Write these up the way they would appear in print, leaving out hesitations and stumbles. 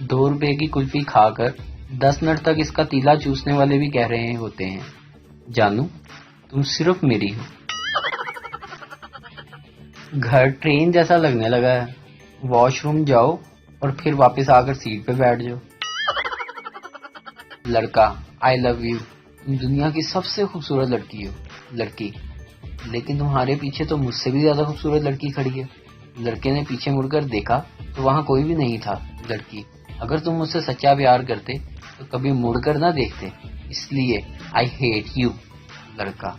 2 روپے کی کلفی کھا کر 10 منٹ تک اس کا تیلا چوسنے والے بھی کہہ رہے ہوتے ہیں جانو تم صرف میری ہو۔ گھر ٹرین جیسا لگنے لگا ہے، واش روم جاؤ اور پھر واپس آ کر سیٹ پہ بیٹھ جاؤ۔ لڑکا آئی لو یو، تم دنیا کی سب سے خوبصورت لڑکی ہو۔ لڑکی لیکن تمہارے پیچھے تو مجھ سے بھی زیادہ خوبصورت لڑکی کھڑی ہے۔ لڑکے نے پیچھے مڑ کر دیکھا تو وہاں کوئی بھی نہیں تھا۔ لڑکی اگر تم مجھ سے سچا پیار کرتے تو کبھی مڑ کر نہ دیکھتے، اس لیے آئی ہیٹ یو۔ لڑکا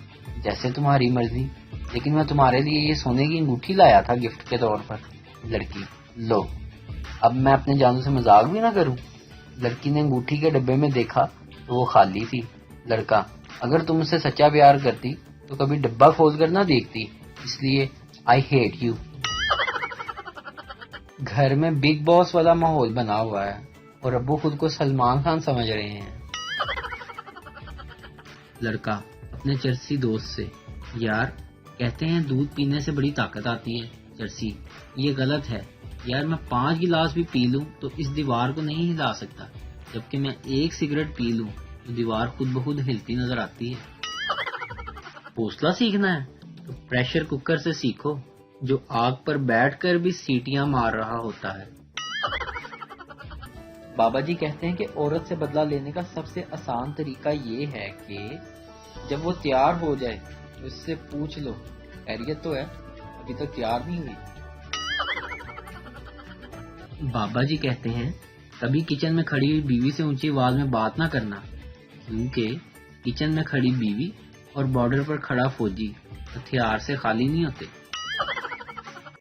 جیسے تمہاری مرضی، لیکن میں تمہارے لیے یہ سونے کی انگوٹھی لایا تھا گفٹ کے طور پر۔ لڑکی لو، اب میں اپنے جانوں سے مذاق بھی نہ کروں۔ لڑکی نے انگوٹھی کے ڈبے میں دیکھا تو وہ خالی تھی۔ لڑکا اگر تم مجھ سے سچا پیار کرتی تو کبھی ڈبہ کھول کر نہ دیکھتی، اس لیے آئی ہیٹ یو۔ گھر میں بگ باس والا ماحول بنا ہوا ہے اور ابو خود کو سلمان خان سمجھ رہے ہیں۔ لڑکا اپنے چرسی دوست سے، یار کہتے ہیں دودھ پینے سے بڑی طاقت آتی ہے۔ چرسی یہ غلط ہے یار، میں 5 گلاس بھی پی لوں تو اس دیوار کو نہیں ہلا سکتا، جبکہ میں 1 سگریٹ پی لوں تو دیوار خود بخود ہلتی نظر آتی ہے۔ حوصلہ سیکھنا ہے تو پریشر کوکر سے سیکھو، جو آگ پر بیٹھ کر بھی سیٹیاں مار رہا ہوتا ہے۔ بابا جی کہتے ہیں کہ عورت سے بدلہ لینے کا سب سے آسان طریقہ یہ ہے کہ جب وہ تیار ہو جائے تو اس سے پوچھ لو خیریت تو ہے، ابھی تک تیار نہیں ہوئی۔ بابا جی کہتے ہیں کبھی کچن میں کھڑی ہوئی بیوی سے اونچی آواز میں بات نہ کرنا، کیونکہ کچن میں کھڑی بیوی اور بارڈر پر کھڑا فوجی ہتھیار سے خالی نہیں ہوتے۔